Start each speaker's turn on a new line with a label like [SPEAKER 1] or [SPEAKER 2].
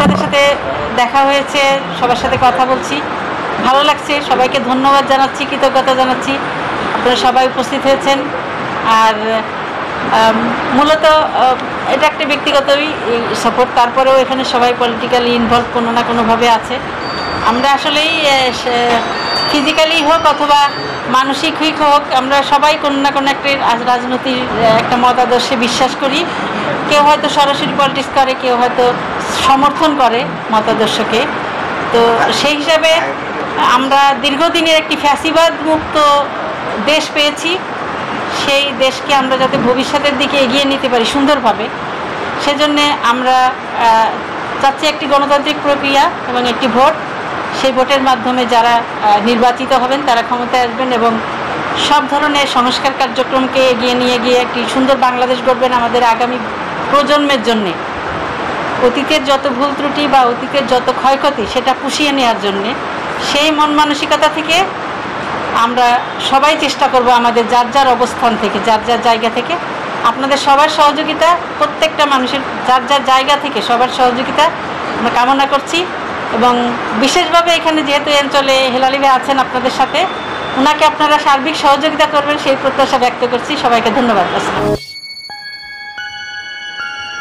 [SPEAKER 1] আপনাদের সাথে দেখা হয়েছে, সবার সাথে কথা বলছি, ভালো লাগছে। সবাইকে ধন্যবাদ জানাচ্ছি, কৃতজ্ঞতা জানাচ্ছি, আপনারা সবাই উপস্থিত হয়েছেন। আর মূলত এটা একটা ব্যক্তিগতই সাপোর্ট, তারপরেও এখানে সবাই পলিটিক্যালি ইনভলভ কোনো না কোনোভাবে আছে। আমরা আসলেই ফিজিক্যালি হোক অথবা মানসিকই হোক, আমরা সবাই কোনো না কোনো একটা রাজনৈতিক একটা মতাদর্শে বিশ্বাস করি। কেউ হয়তো সরাসরি পলিটিক্স করে, কেউ হয়তো সমর্থন করে মতাদর্শকে। তো সেই হিসাবে আমরা দীর্ঘদিনের একটি ফ্যাসিবাদ মুক্ত দেশ পেয়েছি। সেই দেশকে আমরা যাতে ভবিষ্যতের দিকে এগিয়ে নিতে পারি সুন্দরভাবে, সেজন্যে আমরা চাচ্ছি একটি গণতান্ত্রিক প্রক্রিয়া এবং একটি ভোট। সেই ভোটের মাধ্যমে যারা নির্বাচিত হবেন তারা ক্ষমতায় আসবেন এবং সব ধরনের সংস্কার কার্যক্রমকে এগিয়ে নিয়ে গিয়ে একটি সুন্দর বাংলাদেশ গড়বেন আমাদের আগামী প্রজন্মের জন্যে। অতীতের যত ভুল ত্রুটি বা অতীতের যত ক্ষয়ক্ষতি সেটা পুষিয়ে নেওয়ার জন্যে সেই মন মানসিকতা থেকে আমরা সবাই চেষ্টা করব আমাদের যার যার অবস্থান থেকে, যার যার জায়গা থেকে আপনাদের সবার সহযোগিতা, প্রত্যেকটা মানুষের যার যার জায়গা থেকে সবার সহযোগিতা আমরা কামনা করছি। এবং বিশেষভাবে এখানে যেহেতু এই অঞ্চলে হেলালি ভাই আছেন আপনাদের সাথে, ওনাকে আপনারা সার্বিক সহযোগিতা করবেন সেই প্রত্যাশা ব্যক্ত করছি। সবাইকে ধন্যবাদ।